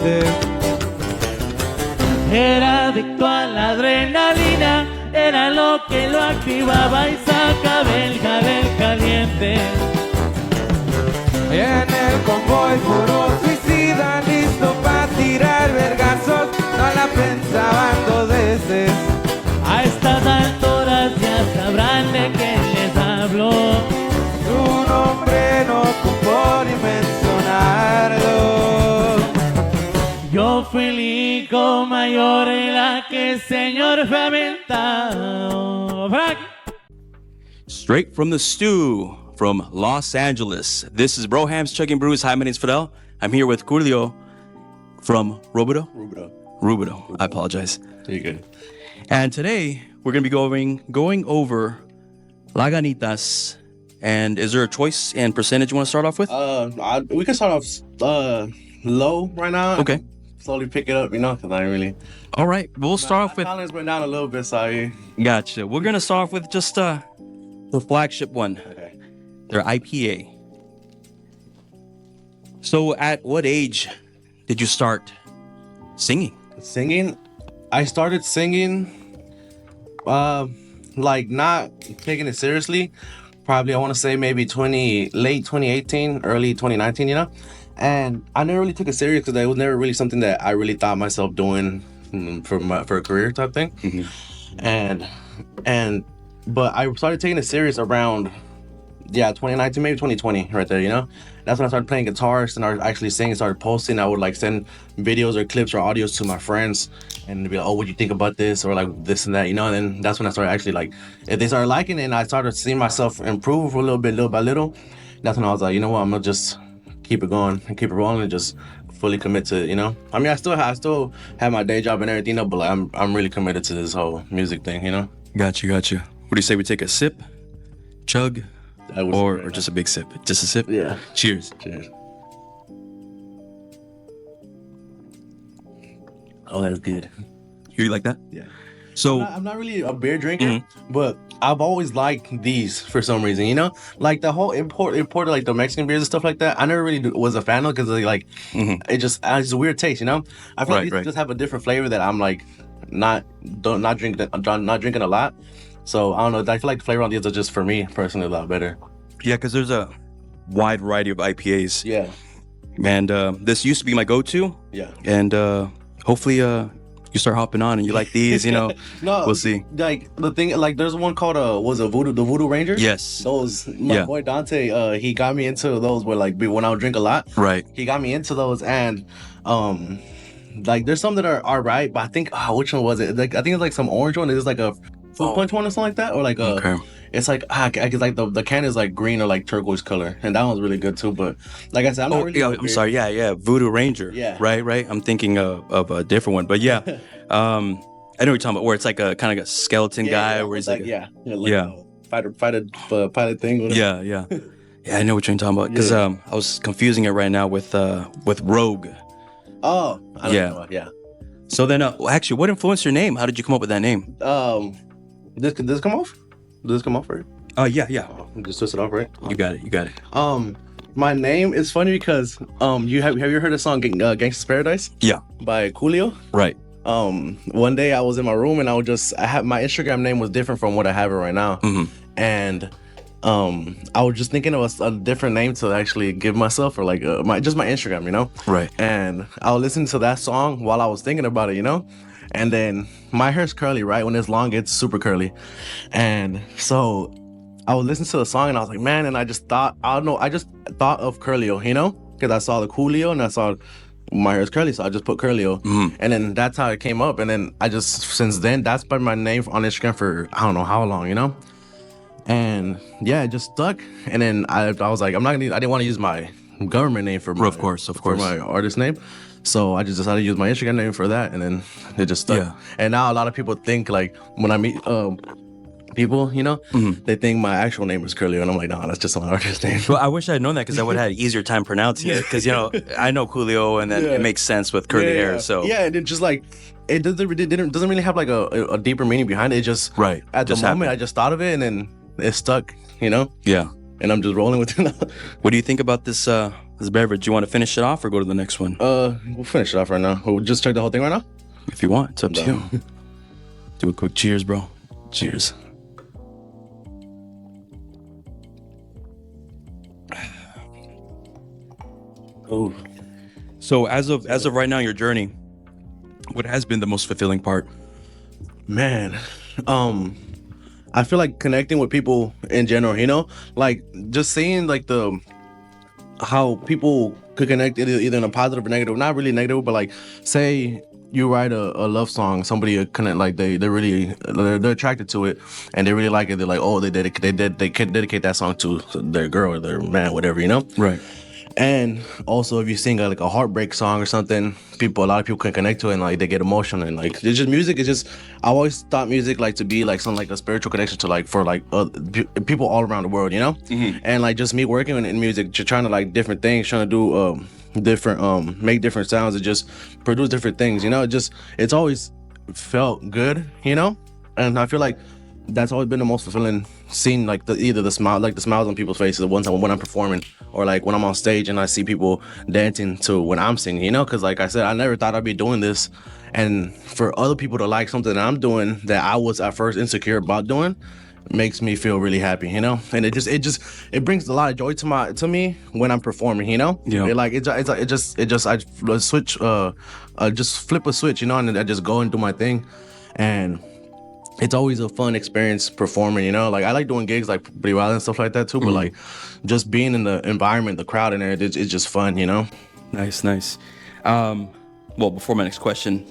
caliente. Era adicto a la adrenalina, era lo que lo activaba y sacaba el jale caliente. En el convoy puro suicida, listo para tirar vergazos, no la pensaban dos veces. A estas alturas ya sabrán de qué les hablo. Tu nombre no ocupo ni mencionarlo. Yo fui el hijo mayor en la que el señor fue aventado. Straight from the stew from Los Angeles. This is Broham's Chugging Brews. Hi, my name's Fidel. I'm here with Curlio from Rubido. I apologize. You're good. And today we're going to be going over lagunitas. And is there a choice and percentage you want to start off with? We can start off low right now. Okay. Slowly pick it up, because I really. All right. We'll start off with. Tolerance went down a little bit, sorry. Gotcha. We're going to start off with just the flagship one. Okay. Their IPA. So at what age did you start singing? Singing? I started singing, like not taking it seriously. Probably, I want to say maybe late 2018, early 2019, And I never really took it serious because it was never really something that I really thought myself doing for a career type thing. Mm-hmm. But I started taking it serious around 2019, maybe 2020, right there, That's when I started playing guitars and I actually singing, started posting. I would like send videos or clips or audios to my friends and they'd be like, oh, what do you think about this? Or like this and that, And then that's when I started actually like, if they started liking it and I started seeing myself improve a little bit, little by little, that's when I was like, you know what, I'm gonna just keep it going and keep it rolling and just fully commit to it, I mean, I still have my day job and everything, but like, I'm really committed to this whole music thing, Gotcha. What do you say we take a sip, chug, or just a big sip? Just a sip? Yeah. Cheers. Oh, that's good. You like that? Yeah. So I'm not really a beer drinker, but I've always liked these for some reason, Like the whole imported like the Mexican beers and stuff like that. I never really was a fan of because like it just it's a weird taste, I feel like these just have a different flavor that I'm like not drinking a lot. So I don't know. I feel like the flavor on these are just for me personally a lot better. Yeah, because there's a wide variety of IPAs. Yeah. And this used to be my go-to. Yeah. And hopefully you start hopping on and you like these, No, we'll see. Like the thing, like there's one called the Voodoo Ranger. Yes. Those my boy Dante, he got me into those where like when I would drink a lot. Right. He got me into those and like there's some that are alright, but I think which one was it? Like I think it's like some orange one. It's like a fruit punch one or something like that, or like a. Okay. It's like I guess like the can is like green or like turquoise color, and that one's really good too. But like I said, I'm not really. I'm sorry. Yeah. Voodoo Ranger. Yeah. Right. I'm thinking of a different one, but yeah. I know what you're talking about, where it's like a kind of like a skeleton guy, where he's like a pilot thing. Whatever. Yeah. Yeah, I know what you're talking about because I was confusing it right now with Rogue. Oh. I don't know. Yeah. So then, actually, what influenced your name? How did you come up with that name? This come off? Does this come off right? Yeah. Just twist it off, right? You got it. My name is funny because have you heard the song Gangsta's Paradise? Yeah. By Curlio? Right. One day I was in my room and I had my Instagram name was different from what I have it right now. Mm-hmm. And I was just thinking of a different name to actually give myself or like my Instagram, Right. And I was listening to that song while I was thinking about it, And then my hair's curly, right? When it's long, it's super curly. And so I was listening to the song and I was like, man, and I just thought of Curlio, Because I saw the Curlio and I saw my hair's curly, so I just put Curlio. Mm-hmm. And then that's how it came up. And then since then, that's been my name on Instagram for I don't know how long, And yeah, it just stuck. And then I was like, I didn't want to use my government name for of course. for my artist name. So I just decided to use my Instagram name for that, and then it just stuck. Yeah. And now a lot of people think like when I meet people, they think my actual name is Curlio, and I'm like, no, that's just my artist name. Well, I wish I had known that because I would have had an easier time pronouncing it. Because I know Curlio, and then it makes sense with curly hair. So and it just like it doesn't really have like a deeper meaning behind it. It just at the moment I just thought of it, and then it stuck. Yeah. And I'm just rolling with it now. What do you think about this this beverage. You want to finish it off or go to the next one? We'll finish it off right now. We'll just check the whole thing right now. If you want, it's up to you. Do a quick cheers, bro. Cheers. Oh, So as of right now, your journey, what has been the most fulfilling part? man. I feel like connecting with people in general, you know, like just seeing like how people could connect either in a positive or negative, not really negative, but like say you write a love song, somebody connect, like they're attracted to it and they really like it. They're like, oh, they can dedicate that song to their girl or their man, whatever, you know? Right. And also, if you sing like a heartbreak song or something, a lot of people can connect to it and like they get emotional and like it's just music. It's just I always thought music like to be like something like a spiritual connection to like for like people all around the world, you know. Mm-hmm. And like just me working in music, just trying to like different things, trying to do different make different sounds and just produce different things, you know. It's always felt good, you know. And I feel like that's always been the most fulfilling seeing like the smiles on people's faces when I'm performing or like when I'm on stage and I see people dancing to when I'm singing, you know, because like I said, I never thought I'd be doing this, and for other people to like something that I'm doing that I was at first insecure about doing makes me feel really happy, you know. And it brings a lot of joy to me when I'm performing, you know. Yeah. I switch just flip a switch, you know, and I just go and do my thing. And it's always a fun experience performing, you know. Like I like doing gigs like Pretty Wild and stuff like that too, but like just being in the environment, the crowd in there, it's just fun, you know. Nice. Well, before my next question,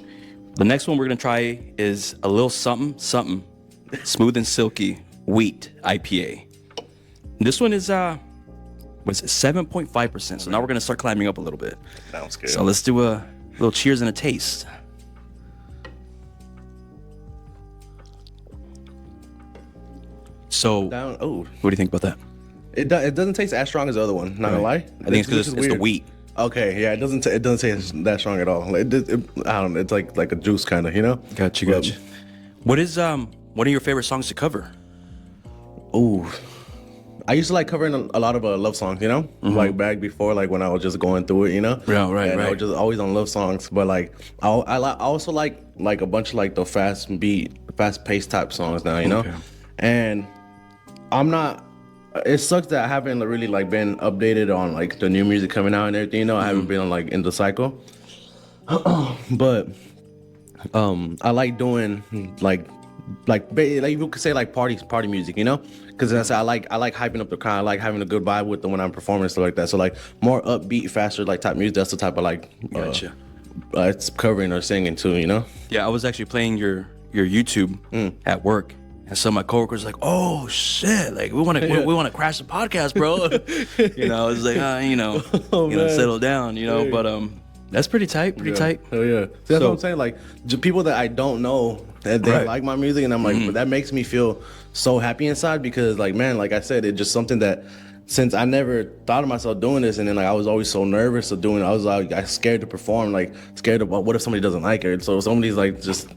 the next one we're gonna try is a little something, smooth and silky wheat IPA. This one is was 7.5%. So now we're gonna start climbing up a little bit. Sounds good. So let's do a little cheers and a taste. So, what do you think about that? It doesn't taste as strong as the other one. Not gonna lie. I think it's because it's the wheat. Okay, yeah, it doesn't taste that strong at all. I don't know. It's like a juice kind of, you know. Gotcha. What is one of your favorite songs to cover? Ooh, I used to like covering a lot of love songs, you know, like back before, like when I was just going through it, you know. Yeah, right. I was just always on love songs, but like I also like a bunch of like the fast paced type songs now, you know, and I'm not. It sucks that I haven't really like been updated on like the new music coming out and everything. You know, I haven't been on like in the cycle. But I like doing like you could say like party music, you know, because I like hyping up the crowd. I like having a good vibe with them when I'm performing and stuff like that. So like more upbeat, faster like type music. That's the type of like it's covering or singing too, you know. Yeah, I was actually playing your YouTube at work. And some of my coworkers like, oh shit, like we want to crash the podcast, bro. You know, it's like, settle down, you know. But that's pretty tight, tight. Hell yeah. That's what I'm saying. Like people that I don't know that they like my music, and I'm like, but that makes me feel so happy inside because, like, man, like I said, it's just something that since I never thought of myself doing this, and then like I was always so nervous of doing it. I was like scared to perform, like scared about what if somebody doesn't like it. So somebody's like just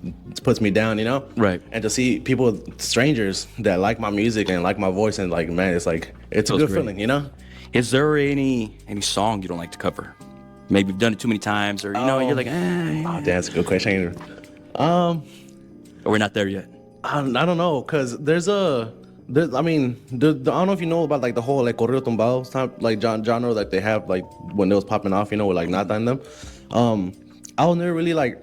puts me down, you know? Right. And to see people, strangers that like my music and like my voice, and like, man, it's like it's a good feeling, you know? Is there any song you don't like to cover? Maybe you've done it too many times, or you're like, Oh, that's a good question. Or we're not there yet. I don't know, cause I don't know if you know about like the whole like corrido tumbados type like genre that they have like when they was popping off, you know, with like Nata in them. I was never really like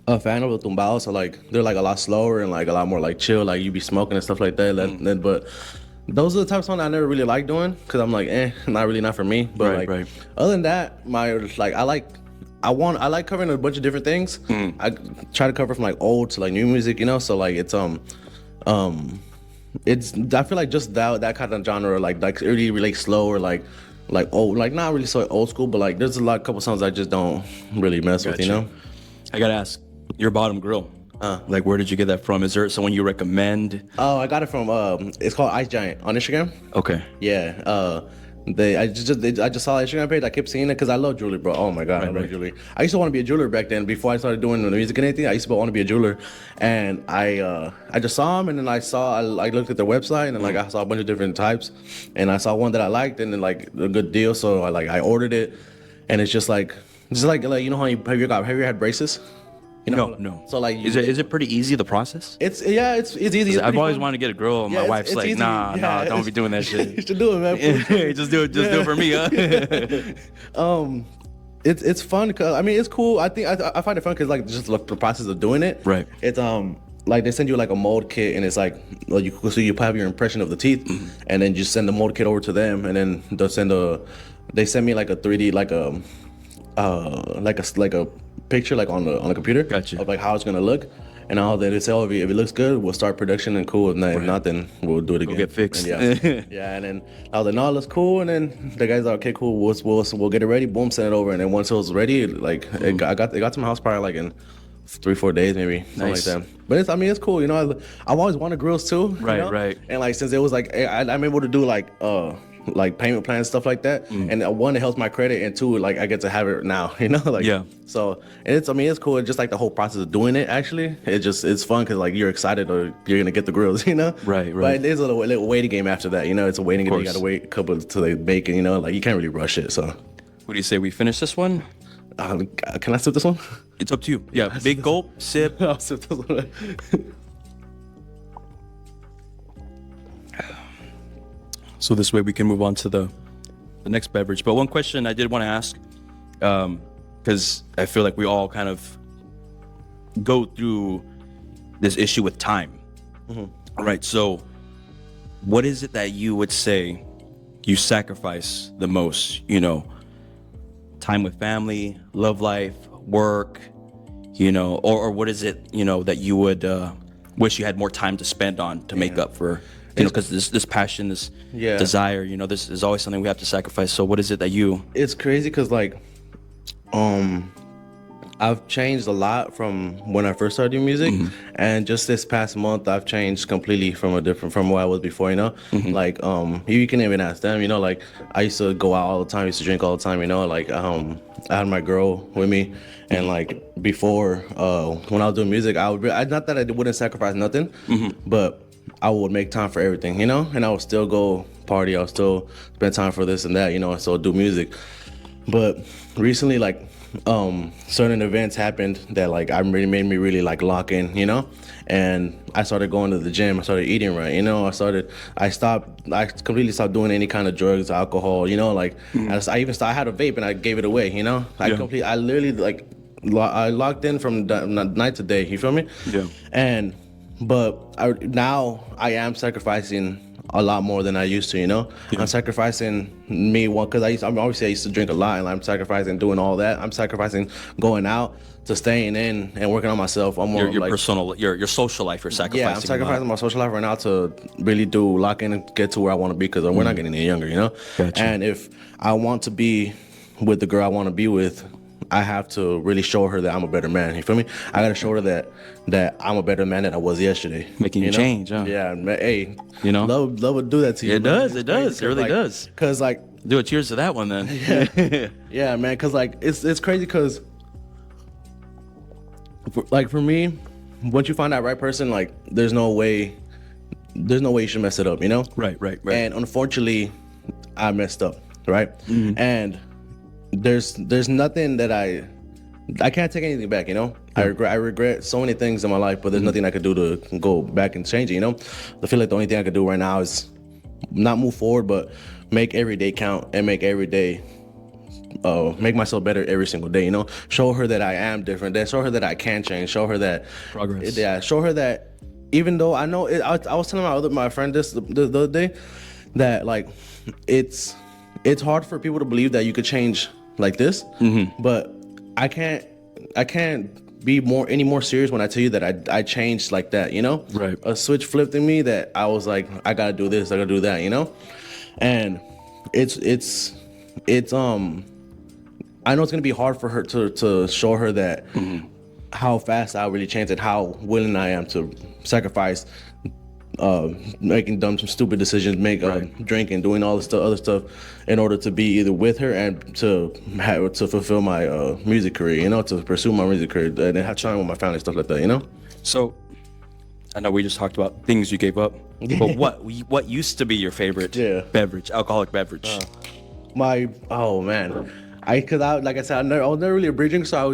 a fan of the tumbados, so like they're like a lot slower and like a lot more like chill, like you be smoking and stuff like that. But those are the type of songs I never really like doing because I'm like, not for me. But other than that, I like covering a bunch of different things. I try to cover from like old to like new music, you know. So like it's I feel like just that kind of genre, like really like slow or like old, like not really so old school, but like there's a couple songs I just don't really mess with, you know. I gotta ask, your bottom grill. Like where did you get that from? Is there someone you recommend? Oh, I got it from it's called Ice Giant on Instagram. Okay. Yeah. I just saw the Instagram page. I kept seeing it because I love jewelry, bro. Oh my god, I love jewelry. I used to want to be a jeweler back then. Before I started doing the music and anything, I used to want to be a jeweler. And I just saw them, and then I looked at their website, and then like I saw a bunch of different types, and I saw one that I liked, and then like a good deal, so I ordered it, and it's just like you know how have you ever had braces? You know, No. So like, Is it pretty easy, the process? It's easy. It's I've always fun. wanted to get a girl, and my Yeah, wife's it's like, easy. nah, Yeah, don't be doing that shit. You should do it, man. Just do it for me, huh? It's fun because I mean it's cool. I think I find it fun because like just like the process of doing it. Right. It's like they send you like a mold kit, and it's like you have your impression of the teeth, and then you send the mold kit over to them, and then they send me like a 3D like a picture like on the computer. Gotcha. Of like how it's gonna look. And all that, they say, oh, if it looks good, we'll start production, and cool. And if not, then we'll do it again. get fixed. And yeah, and then I was like, no, it looks cool. And then the guys are okay, cool. We'll get it ready. Boom, send it over. And then once it was ready, like it got to my house probably like in 3-4 days, maybe something Nice. like that. But it's cool. You know, I've always wanted grills too. Right, you know? right. And like since it was like I'm able to do like payment plans, stuff like that. And one, it helps my credit, and two, like I get to have it now, you know, like Yeah. So it's cool. It's just like the whole process of doing it. Actually, it's fun because like you're excited or you're gonna get the grills, you know. Right. But it is a little waiting game after that, you know. It's a waiting game. You course. gotta wait a couple till they bake, and you know, like you can't really rush it. So, What do you say? We finish this one? can I sip this one? It's up to you. Yeah. Big gulp, sip. I'll sip this one. So this way we can move on to the next beverage. But one question I did want to ask, because I feel like we all kind of go through this issue with time. All right. So what is it that you would say you sacrifice the most? You know, time with family, love life, work, you know, or what is it, you know, that you would wish you had more time to spend on to make up for, you know, because this passion, this desire, you know, this is always something we have to sacrifice. So what is it that you... It's crazy because like, I've changed a lot from when I first started doing music, and just this past month I've changed completely from where I was before, you know. Like you can even ask them, you know, like I used to go out all the time, I used to drink all the time, you know, like I had my girl with me, and like before when I was doing music, not that I wouldn't sacrifice nothing, but I would make time for everything, you know, and I would still go party, I would still spend time for this and that, you know, and so do music. But recently, like certain events happened that like made me really like lock in, you know, and I started going to the gym, I started eating right, you know, I completely stopped doing any kind of drugs, alcohol, you know, like I had a vape and I gave it away, you know, I literally like I locked in from night to day, you feel me? Yeah. But now I am sacrificing a lot more than I used to, you know. I'm sacrificing me because I used to drink a lot, and I'm sacrificing doing all that. I'm sacrificing going out to staying in and working on myself. I'm more Your like, personal, your social life, you're sacrificing. yeah, I'm sacrificing my social life right now to really lock in and get to where I want to be, because we're not getting any younger, you know. Gotcha. And if I want to be with the girl I want to be with, I have to really show her that I'm a better man. You feel me? I gotta show her that I'm a better man than I was yesterday. Making you know? change, huh? Yeah, hey, You know? love would do that to you. It man. does, it does, it really does. Cause like, Do a cheers to that one then. yeah, man. Cause like, it's crazy. Cause for me, once you find that right person, like, there's no way you should mess it up. You know? Right. And unfortunately, I messed up. Right. And there's nothing that I can't take anything back, you know. I regret so many things in my life, but there's nothing I could do to go back and change it, you know. I feel like the only thing I could do right now is not move forward, but make every day count and make every day make myself better every single day, you know. Show her that I am different, then show her that I can change, show her that Progress. Yeah, show her that even though I know I was telling my friend this the other day, that like it's hard for people to believe that you could change like this, but I can't be any more serious when I tell you that I changed like that, you know? Right. A switch flipped in me that I was like, I gotta do this, I gotta do that, you know? And it's I know it's gonna be hard for her to show her that how fast I really changed and how willing I am to sacrifice making dumb, some stupid decisions, drinking, doing all this other stuff, in order to be either with her and to fulfill my music career, you know, to pursue my music career and have time with my family, stuff like that, you know. So, I know we just talked about things you gave up, but what used to be your favorite beverage, alcoholic beverage? Because like I said, I was never really a beer drinker, so I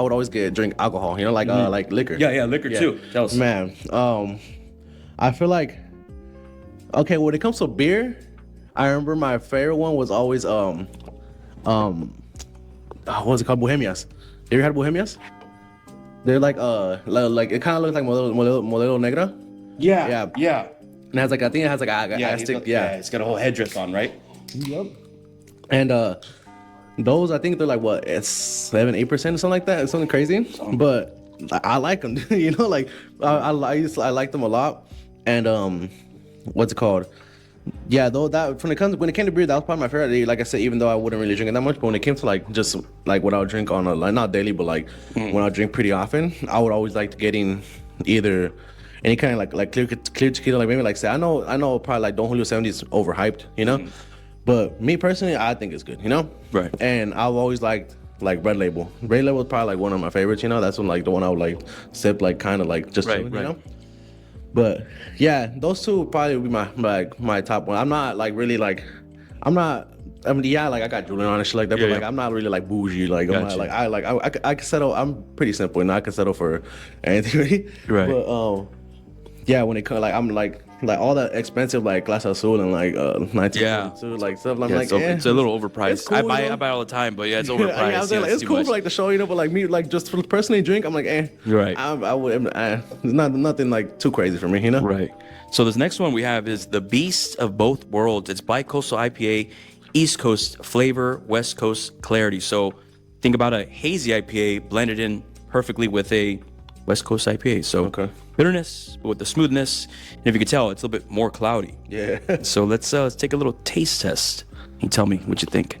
would always drink alcohol, you know, like liquor. Yeah, liquor too. Tell us. Man, I feel like, okay, when it comes to beer, I remember my favorite one was always what was it called? Bohemias. You ever had Bohemias? They're like it kind of looks like Modelo Negra. Yeah. And it has like, I think it has like a stick. It's got a whole headdress on, right? Yep. And those, I think they're like what, it's 7-8% or something like that. It's something crazy, but I like them. You know, like I like them a lot. And what's it called? Yeah, though that when it came to beer, that was probably my favorite. Like I said, even though I wouldn't really drink it that much, but when it came to like just like what I would drink on a, like, not daily, but like when I drink pretty often, I would always like getting either any kind of like clear tequila, like maybe like say I know probably like Don Julio 70 is overhyped, you know, but me personally, I think it's good, you know, Right. And I've always liked like Red Label. Red Label is probably like one of my favorites, you know. That's when like the one I would like sip like kind of like just chilling, you know. But yeah, those two would probably be my top one. I'm not like really like, I mean, yeah, like I got Julian on and shit like that, but like I'm not really like bougie. Like I'm not, like I can settle. I'm pretty simple, and I can settle for anything. Really. Right. But yeah, when it comes like I'm like all that expensive like Glass Azul and like 1942 like stuff. I'm like, it's a little overpriced. It's cool, I buy all the time, but yeah, it's overpriced. I was like, it's cool for like the show, you know, but like me, like just for personally drink, I'm like, Right. I would. It's nothing like too crazy for me, you know. Right. So this next one we have is the Beast of Both Worlds. It's Bi-Coastal IPA, East Coast flavor, West Coast clarity. So think about a hazy IPA blended in perfectly with a West Coast IPA. So bitterness, but with the smoothness. And if you can tell, it's a little bit more cloudy. Yeah. So let's take a little taste test. You tell me what you think.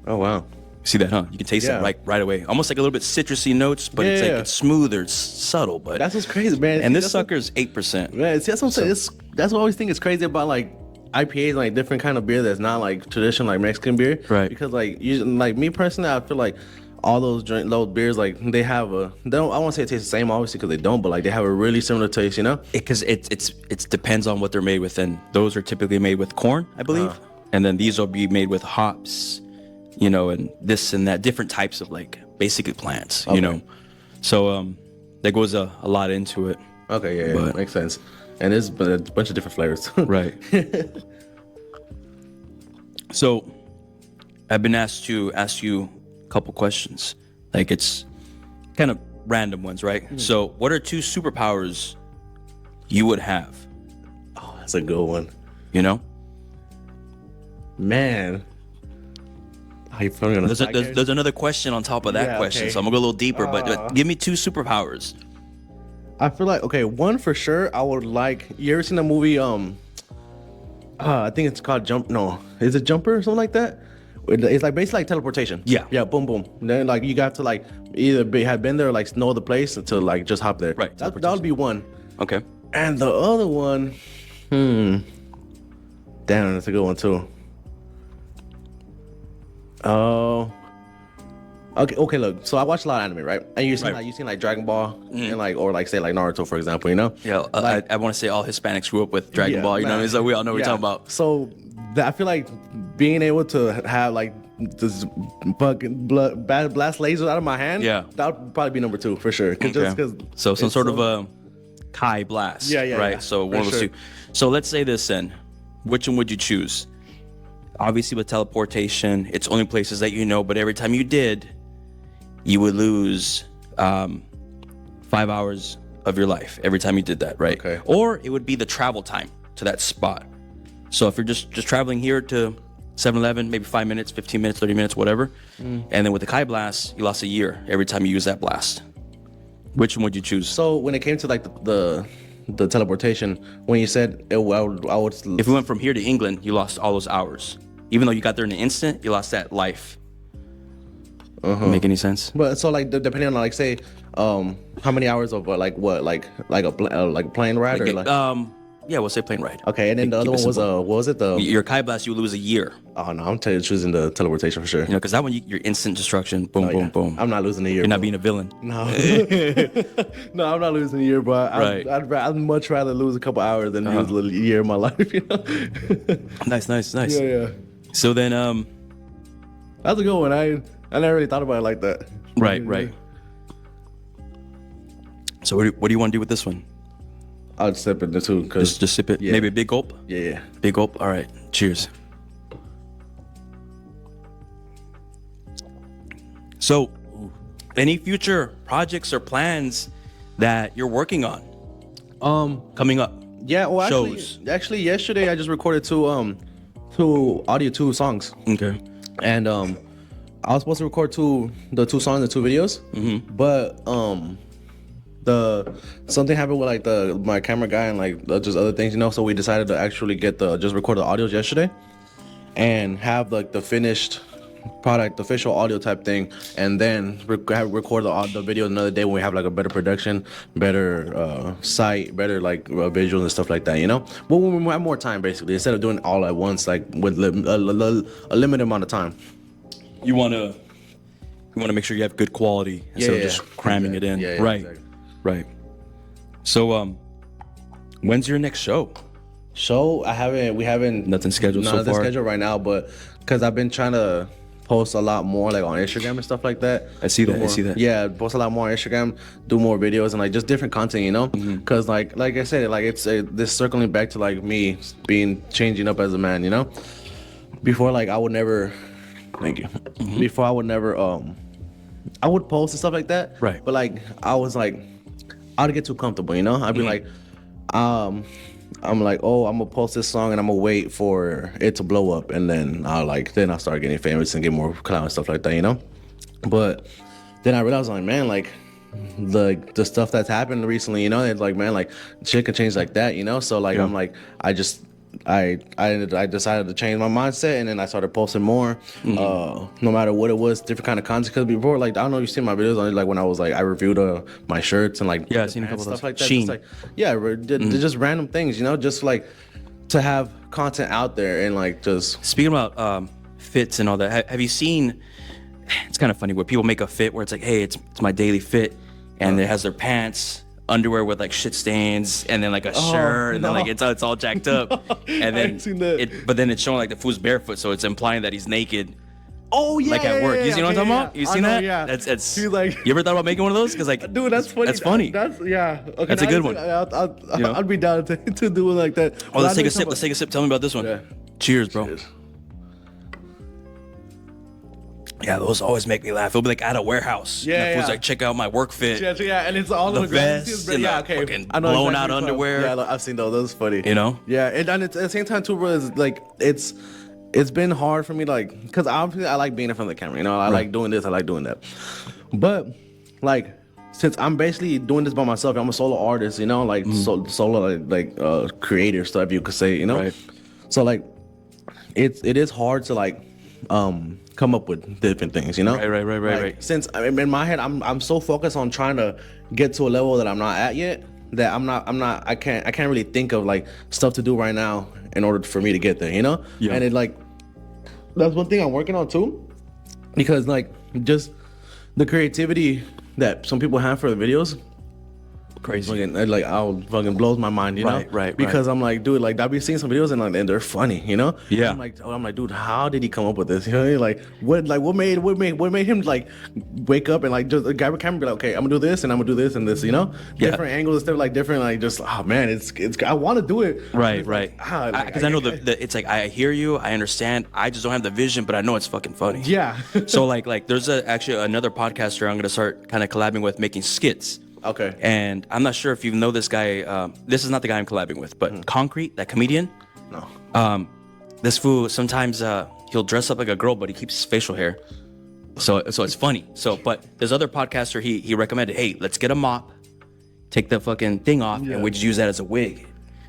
Oh wow. See that, huh? You can taste it right away. Almost like a little bit citrusy notes, but it's like it's smooth or it's subtle. But that's what's crazy, man. And this sucker's 8%. Man, see, that's what I'm saying. That's what I always think is crazy about like IPAs, like different kind of beer that's not like traditional like Mexican beer. Right. Because like like me personally, I feel like all those beers, like they don't, I won't say it tastes the same obviously because they don't, but like they have a really similar taste, you know? Because it depends on what they're made with, and those are typically made with corn, I believe. And then these will be made with hops, you know, and this and that, different types of like basically plants, you know. So there goes a lot into it. Okay, yeah, makes sense. And there's a bunch of different flavors. Right. So I've been asked to ask you a couple questions. Like it's kind of random ones, right? So what are 2 superpowers you would have? Oh, that's a good one. You know? Man. There's another question on top of that question, so I'm gonna go a little deeper. But give me 2 superpowers. I feel like one for sure. I would like. You ever seen the movie? I think it's called Jump. No, is it Jumper or something like that? It's like basically like teleportation. Yeah. Boom, boom. And then like you got to like either have been there or like know the place to like just hop there. Right. That would be one. Okay. And the other one, damn, that's a good one too. Oh. Okay. Look. So I watch a lot of anime, right? And you seen like Dragon Ball and like or like say like Naruto, for example. You know? Yeah. Like, I want to say all Hispanics grew up with Dragon Ball. You know, so we all know what you're talking about. So I feel like being able to have like this fucking blast lasers out of my hand. Yeah. That would probably be number 2 for sure. So some sort of a Kai blast. Yeah. Right. So one of those 2. So let's say this then. Which one would you choose? Obviously, with teleportation, it's only places that you know, but every time you did, you would lose 5 hours of your life every time you did that, right? Okay. Or it would be the travel time to that spot. So if you're just traveling here to 7-Eleven, maybe 5 minutes, 15 minutes, 30 minutes, whatever. And then with the Kai blast, you lost a year every time you use that blast. Which one would you choose? So when it came to like the teleportation, when you said I would. If we went from here to England, you lost all those hours. Even though you got there in an instant, you lost that life. Make any sense? But so like depending on like say, how many hours of like a plane ride or like. Yeah, we'll say plane ride. Okay, and then the other one was what was it? Your Kai Blast, you lose a year. Oh no, I'm choosing the teleportation for sure. You know, because that one, you're instant destruction. Boom, boom, boom. I'm not losing a year. You're not being a villain. No, no, I'm not losing a year, bro. Right. I'd much rather lose a couple hours than lose a year of my life. You know. Nice. Yeah. So then, that's a good one. I never really thought about it like that. Right. So what do you want to do with this one? I'll sip it too, cause Just sip it. Yeah. Maybe a big gulp. Yeah. Big gulp. All right. Cheers. So, any future projects or plans that you're working on? Coming up. Yeah. Well, Shows. actually, yesterday I just recorded two songs, Okay. and I was supposed to record the two songs and 2 videos, but something happened with like my camera guy and like just other things, you know. So we decided to actually just record the audios yesterday, and have like the finished product, official audio type thing, and then record the video another day when we have like a better production, better site, better like visuals and stuff like that, you know. But when we have more time, basically, instead of doing it all at once, like with a limited amount of time. You want to make sure you have good quality instead of just cramming it in. Yeah, right. exactly. Right. So, when's your next show? We haven't Nothing scheduled so far? Nothing scheduled right now, but because I've been trying to post a lot more like on Instagram and stuff like that. I see that. Yeah, post a lot more on Instagram, do more videos and like just different content, you know. Because like I said, like it's this circling back to like me changing up as a man, you know. Before, like I would never. Thank you. Before I would never I would post and stuff like that. Right. But like I'd get too comfortable, you know. I'd be like, I'm like, oh, I'm gonna post this song and I'm gonna wait for it to blow up, and then I'll start getting famous and get more clout and stuff like that, you know. But then I realized, like, man, like the stuff that's happened recently, you know, it's like, man, like shit can change like that, you know. So like I'm like, I decided to change my mindset, and then I started posting more, no matter what it was, different kind of content. Because before, like, I don't know if you've seen my videos on like when I was like I reviewed my shirts and like I've seen a couple stuff of those. like that. Sheen. Just like just random things, you know, just like to have content out there and like just Speaking about fits and all that, have you seen? It's kind of funny where people make a fit where it's like, hey, it's my daily fit, and it has their pants, underwear with like shit stains, and then like a shirt, and then like it's all jacked up, and then seen that. but then it's showing like the fool's barefoot, so it's implying that he's naked. Oh yeah, Like at work. You see what I'm talking about? Yeah. You seen I know, that? Yeah. That's He's like, you ever thought about making one of those? Because like, dude, that's funny. That's funny. That's yeah. Okay, That's a good one. I'd be down to do it like that. Oh, let's take a sip. Let's take a sip. Tell me about this one. Yeah. Cheers, bro. Cheers. Yeah, those always make me laugh. It'll be like at a warehouse. Yeah, and the fool's yeah. like, check out my work fit. Yeah, and it's all The on the ground. vest and the fucking I know blown exactly out what you're underwear. talking about. Yeah, I've seen those. Those funny. You know? Yeah, and it's, at the same time too, bro. It's like it's been hard for me, like, because obviously I like being in front of the camera. You know, I like doing this. I like doing that. But like, since I'm basically doing this by myself, I'm a solo artist. You know, like solo like creator stuff, you could say. You know, Right. So like, it is hard to like come up with different things, you know. Right. Since in my head, I'm so focused on trying to get to a level that I'm not at yet, that I can't really think of like stuff to do right now in order for me to get there, you know. Yeah. And it like that's one thing I'm working on too, because like just the creativity that some people have for the videos. Crazy. Fucking, like, fucking blows my mind, you know? Right. Because I'm like, dude, like, I've been seeing some videos and they're funny, you know? Yeah. I'm like, dude, how did he come up with this? You know, like, what made him like wake up and like just grab a camera and be like, okay, I'm gonna do this and I'm gonna do this and this, you know? Yeah. Different angles and stuff, like different, like just, oh man, it's I want to do it. Right. Because I know it's like I hear you, I understand. I just don't have the vision, but I know it's fucking funny. Yeah. So like there's actually another podcaster I'm gonna start kind of collabing with, making skits. Okay. And I'm not sure if you know this guy. This is not the guy I'm collabing with, but Concrete, that comedian. No. This fool sometimes he'll dress up like a girl, but he keeps his facial hair. So it's funny. But there's other podcaster he recommended. Hey, let's get a mop, take the fucking thing off, and we just use that as a wig.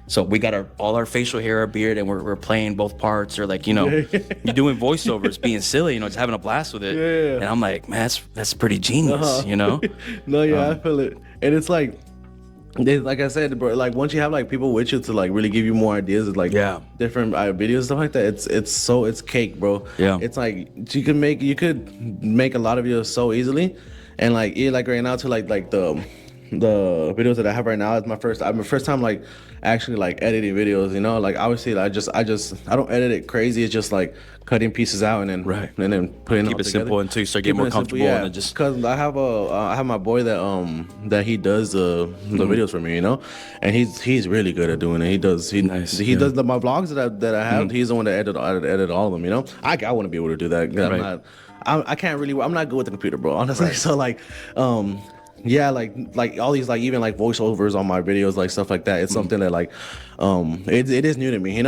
So we got all our facial hair, our beard, and we're playing both parts, or like, you're doing voiceovers, being silly, just having a blast with it. Yeah. And I'm like, man, that's pretty genius, No, yeah, I feel it. And it's like I said, bro, like once you have like people with you to like really give you more ideas, it's like different videos and stuff like that. It's cake, bro. Yeah. It's like you could make a lot of videos so easily, and like right now to like the videos that I have right now is my first time like actually like editing videos, like obviously I don't edit it crazy. It's just like cutting pieces out and then putting Keep it it simple until you start getting more comfortable, yeah, and then just because I have my boy that he does the videos for me, and he's really good at doing it. He does my vlogs that I have. He's the one that edit all of them. I wouldn't be able to do that. Right. I can't really. I'm not good with the computer, bro. Honestly, so like yeah, like all these like even like voiceovers on my videos, like stuff like that. It's something that like it is new to me,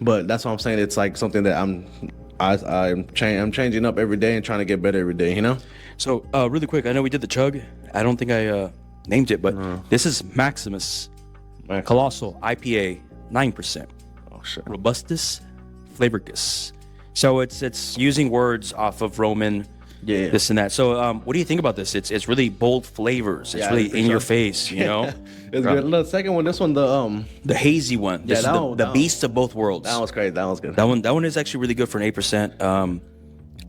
But that's what I'm saying. It's like something that I'm changing up every day and trying to get better every day, So really quick, I know we did the chug. I don't think I named it, but this is Maximus Colossal IPA 9%. Oh shit. Robustus Flavorgus. So it's using words off of Roman, this and that. So what do you think about this? It's really bold flavors. It's really in your face, It's good. The second one, this one, the hazy one. This is the beast of both worlds. That was great. That was good. That one is actually really good for an 8%.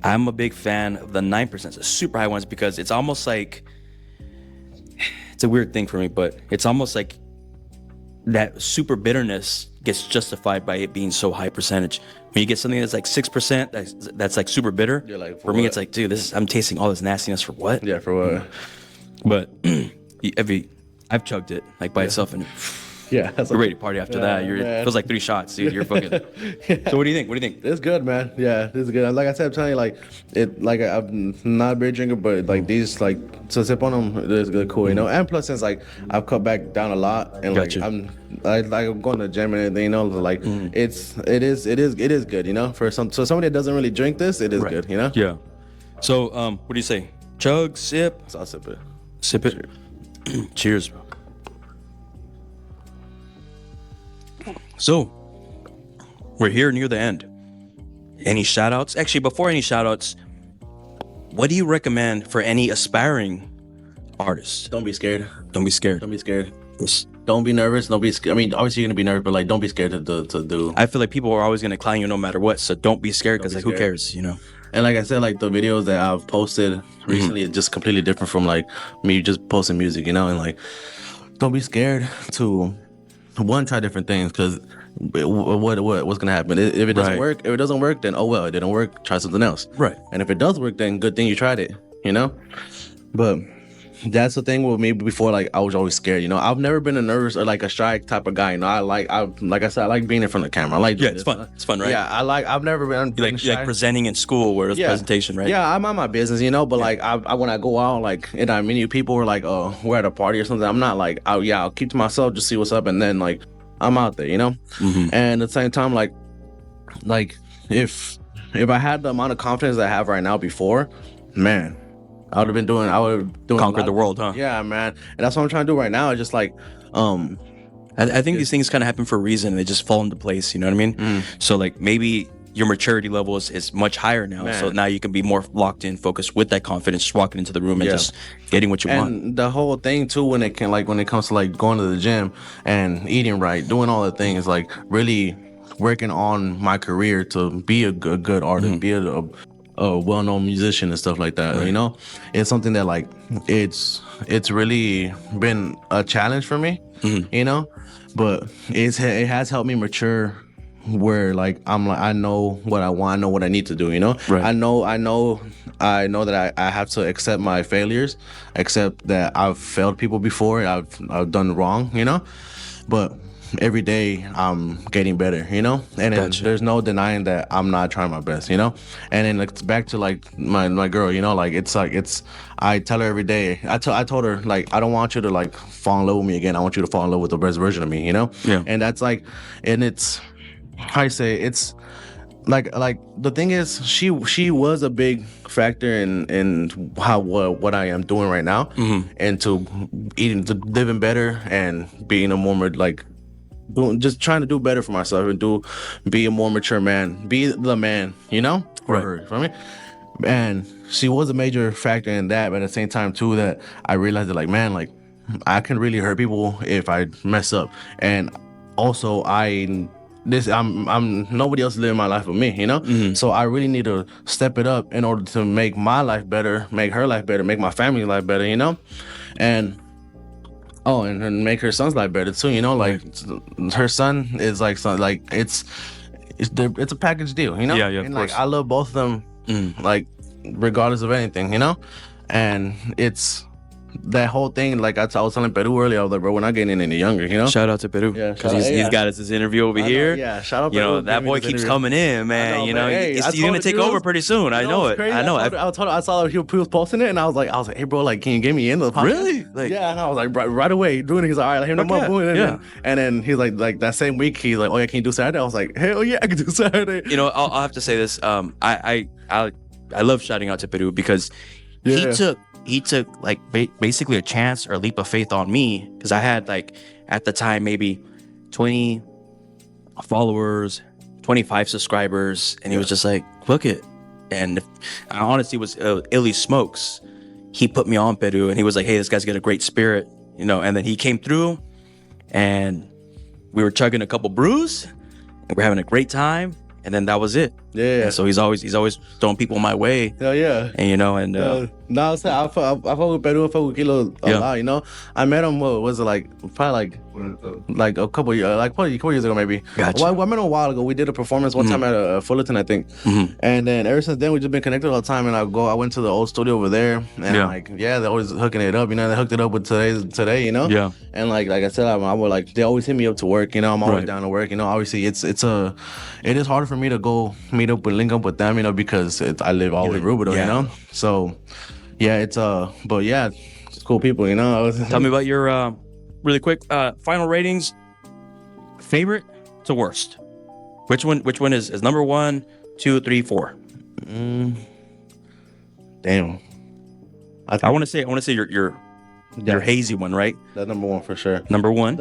I'm a big fan of the 9%, the super high ones, because it's almost like, it's a weird thing for me, but it's almost like that super bitterness gets justified by it being so high percentage. When you get something that's like 6%, that's like super bitter. You're like, for me, it's like, dude, I'm tasting all this nastiness for what? Yeah, for what? But I've chugged it like by itself, and yeah, you're ready to party after that. It feels like 3 shots, dude. You're fucking. So what do you think? It's good, man. Yeah, this is good. Like I said, I'm telling you, like I'm not a beer drinker, but like these, like to sip on them, it's good, cool, And plus, since like I've cut back down a lot, and like I'm going to the gym and everything, like it is good, For somebody that doesn't really drink this, it is good, Yeah. So what do you say? Chug, sip. So I'll sip it. Sip it. Cheers, bro. So, we're here near the end. Any shout outs? Actually, before any shout outs, what do you recommend for any aspiring artists? Don't be scared. Don't be scared. Don't be scared. Yes. Don't be nervous. Don't be scared. I mean, obviously you're gonna be nervous, but like, don't be scared to do. I feel like people are always gonna clown you no matter what, so don't be scared, because like, who cares, And like I said, like the videos that I've posted recently is just completely different from like me just posting music, and like, don't be scared to try different things, because what's gonna happen if it doesn't work? If it doesn't work, then oh well, it didn't work. Try something else. Right. And if it does work, then good thing you tried it. But that's the thing with me. Before, like, I was always scared. I've never been a nervous or like a shy type of guy. like I said, I like being in front of the camera. I like it's fun. It's fun, right? Yeah, I've never been. You like presenting in school where it's presentation, right? Yeah, I'm on my business, But like, I when I go out, like, and I mean, people were like, "Oh, we're at a party or something." I'm not like, I'll keep to myself, just see what's up, and then like, I'm out there, And at the same time, like if I had the amount of confidence that I have right now before, man, I would have doing conquered the world, huh? Yeah, man. And that's what I'm trying to do right now. It's just like, I think these things kind of happen for a reason. They just fall into place. You know what I mean? So like maybe your maturity level is much higher now. Man. So now you can be more locked in, focused with that confidence, just walking into the room and just getting what you want. And the whole thing too, when it comes to like going to the gym and eating right, doing all the things, like really working on my career to be a good artist, be a well-known musician and stuff like that. Right. It's something that like it's really been a challenge for me. But it has helped me mature, where like I'm like, I know what I want, I know what I need to do, Right. I know that I have to accept my failures, accept that I've failed people before, I've done wrong, but every day I'm getting better, and then there's no denying that I'm not trying my best, and then it's back to like my girl, like it's I tell her every day, I told her, like, I don't want you to like fall in love with me again, I want you to fall in love with the best version of me, and that's like, and it's, I say, it's like the thing is, she was a big factor in what I am doing right now, and to living better and being a more like just trying to do better for myself and be a more mature man, be the man, you know, for her, for me. And she was a major factor in that, but at the same time too, that I realized that, like, man, like, I can really hurt people if I mess up. And also I'm nobody else living my life but me, you know? So I really need to step it up in order to make my life better, make her life better, make my family life better, you know? And and make her son's life better too, you know? Like, her son is like, it's a package deal, you know? Yeah, of and course. like, I love both of them, regardless of anything, you know? And it's that whole thing, like I was telling Peru earlier, I was like, bro, we're not getting any younger, you know? Shout out to Peru. Yeah, because shout out- he's yeah. got us this interview over here. Yeah, shout out You know, Peru, that giving me boy this keeps interview. coming in, man. I know, You know, but hey, he's I gonna told take you, over pretty soon. I know it. Crazy. I know. I saw that he was posting it, and I was like, hey, bro, like, can you get me into the podcast? Really? Like, Yeah, and I was like, right away doing it. He's like, all right, let him know Fuck I'm doing it. yeah. And then he's like that same week, he's like, oh yeah, can you do Saturday? I was like, hell yeah, I can do Saturday. you know, I'll have to say this. I love shouting out to Peru because Yeah. he took like basically a chance or a leap of faith on me, because I had, like, at the time maybe 20 followers, 25 subscribers, and he was just like, look it. And I honestly was Illy Smokes. He put me on Peru, and he was like, hey, this guy's got a great spirit, you know. And then he came through, and we were chugging a couple brews, and we're having a great time. And then that was it. Yeah. And so he's always throwing people my way, Hell yeah. and you know, and No, I fuck with Peru, I fuck with Kilo a Yeah. lot, you know? I met him, what was it, probably a couple years, probably a couple years ago, maybe. Gotcha. Well, I met him a while ago. We did a performance one time at Fullerton, I think. And then ever since then, we've just been connected all the time. And I went to the old studio over there, and they're always hooking it up, you know? They hooked it up with today, you know? Yeah. And like I said, I would, like, they always hit me up to work, you know? I'm always Right. down to work, you know? Obviously, it is hard for me to go meet up and link up with them, you know, because I live all in Rubidoux, yeah. you know? So, yeah, but yeah, it's cool people, you know? Tell me about your really quick final ratings, favorite to worst. Which one is number 1, 2, 3, 4? Damn. I want to say your hazy one, right? That's number 1 for sure. Number 1.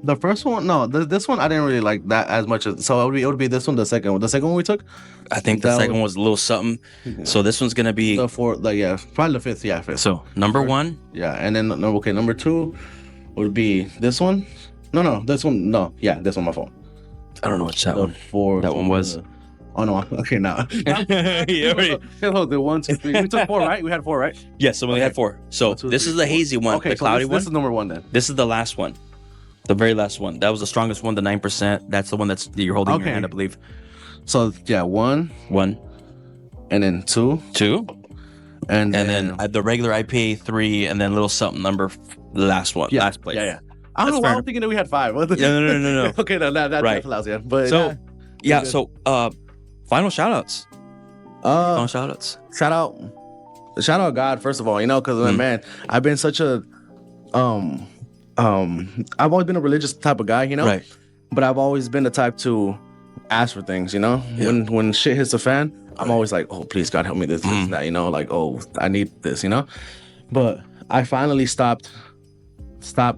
The first one, no, this one I didn't really like that as much as, so it would be this one, the second one we took, I think the that second one was a little something. So this one's gonna be the fourth, probably the fifth, fifth. so number 1. Yeah, and then number 2 would be this one. This one, my phone. I don't know which that The one. fourth. That one was. Oh no, okay, now. Yeah, right. The 1, 2, 3. We took 4, right? We had 4, right? Yes, so we only had 4. So 1, 2, this 3, is the 4. hazy one, Okay, the so cloudy this one. is number 1 then. This is the last one, the very last one. That was the strongest one, the 9%. That's the one that you're holding in your Okay. hand, I believe. So yeah, 1, 1, and then 2, 2, and and then the regular IPA 3, and then little something number, the last one, last place. Yeah. I don't That's know why fair I'm thinking that we had 5. What the- No. Okay, no, that Right. allows, yeah. But So yeah, good. so final shout outs. Final shout outs. shout out God first of all, you know, because man, I've been such a I've always been a religious type of guy, you know, Right. but I've always been the type to ask for things, you know. When shit hits the fan, I'm always like, oh please God help me this and that, you know, like, oh I need this, you know. But I finally stopped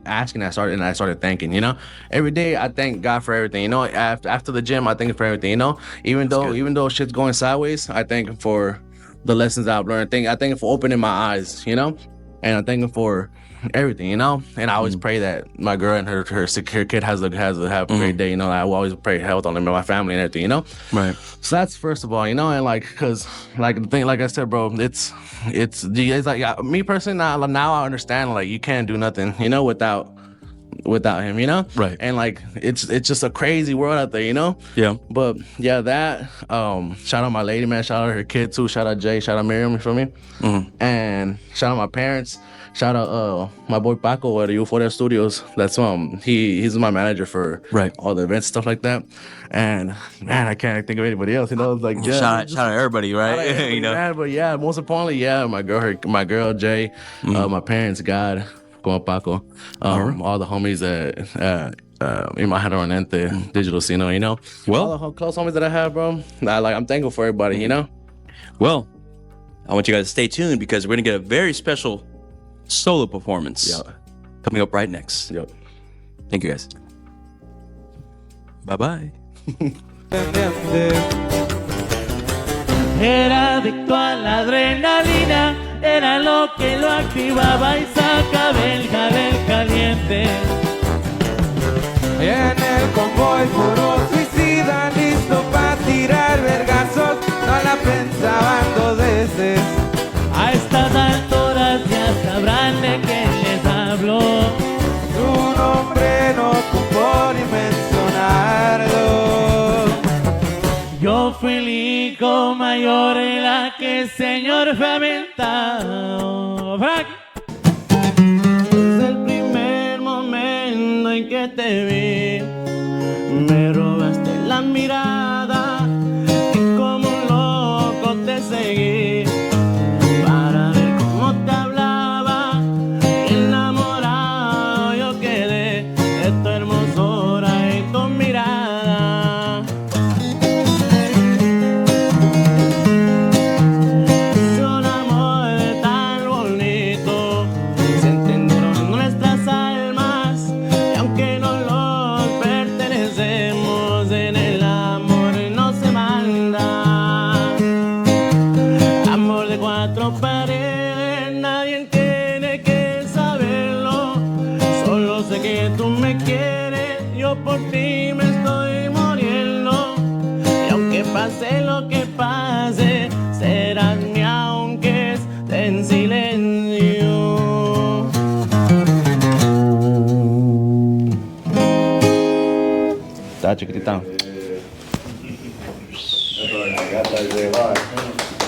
asking. I started thanking, you know. Every day I thank God for everything, you know. After the gym I thank him for everything, you know. Even though shit's going sideways, I thank him for the lessons I've learned. I thank him for opening my eyes, you know. And I thank him for everything, you know. And I always pray that my girl and her kid have a great day, you know. I will always pray health on them and my family and everything, you know. Right. So that's first of all, you know. And like, cause like the thing, like I said, bro, it's like me personally now I understand, like, you can't do nothing, you know, without him, you know. Right. And like it's just a crazy world out there, you know. Yeah. But yeah, that shout out my lady, man. Shout out her kid too. Shout out Jay. Shout out Miriam, for me. And shout out my parents. Shout out my boy Paco at the Euphoria Studios. That's he's my manager for all the events, stuff like that. And man, I can't think of anybody else. You know, it's like yeah, Shout out everybody, right? You know. man, but yeah, most importantly, yeah, my girl Jay, my parents, God, Juan Paco, all the homies that in my Ente digital scene, you know. Well, all the close homies that I have, bro. I'm thankful for everybody, you know. Well, I want you guys to stay tuned because we're gonna get a very special solo performance coming up right next. Yep. Thank you guys. Bye bye. Era adicto a la adrenalina, era lo que lo activaba y sacaba el jale caliente. Y en el convoy puro suicida, listo para tirar vergazos, no la pensaban dos veces. A estas alturas ya sabrán de quién les hablo. Su nombre no ocupo ni mencionarlo. Yo fui el hijo mayor en la que el señor fue aventado. Desde el primer momento en que te vi, me robaste la mirada y como un loco te seguí para ver cómo te hablaba. Enamorado yo quedé de tu hermosura y tu mirada. Es un amor tan bonito, se entendieron nuestras almas y aunque no los pertenecemos, en el amor no se manda. Amor de cuatro paredes, nadie tiene que saberlo. Solo sé que tú me quieres, yo por ti me estoy muriendo. Y aunque pase lo que pase, serás mi aunque esté en silencio. Está chiquitita. That's all right. I got that.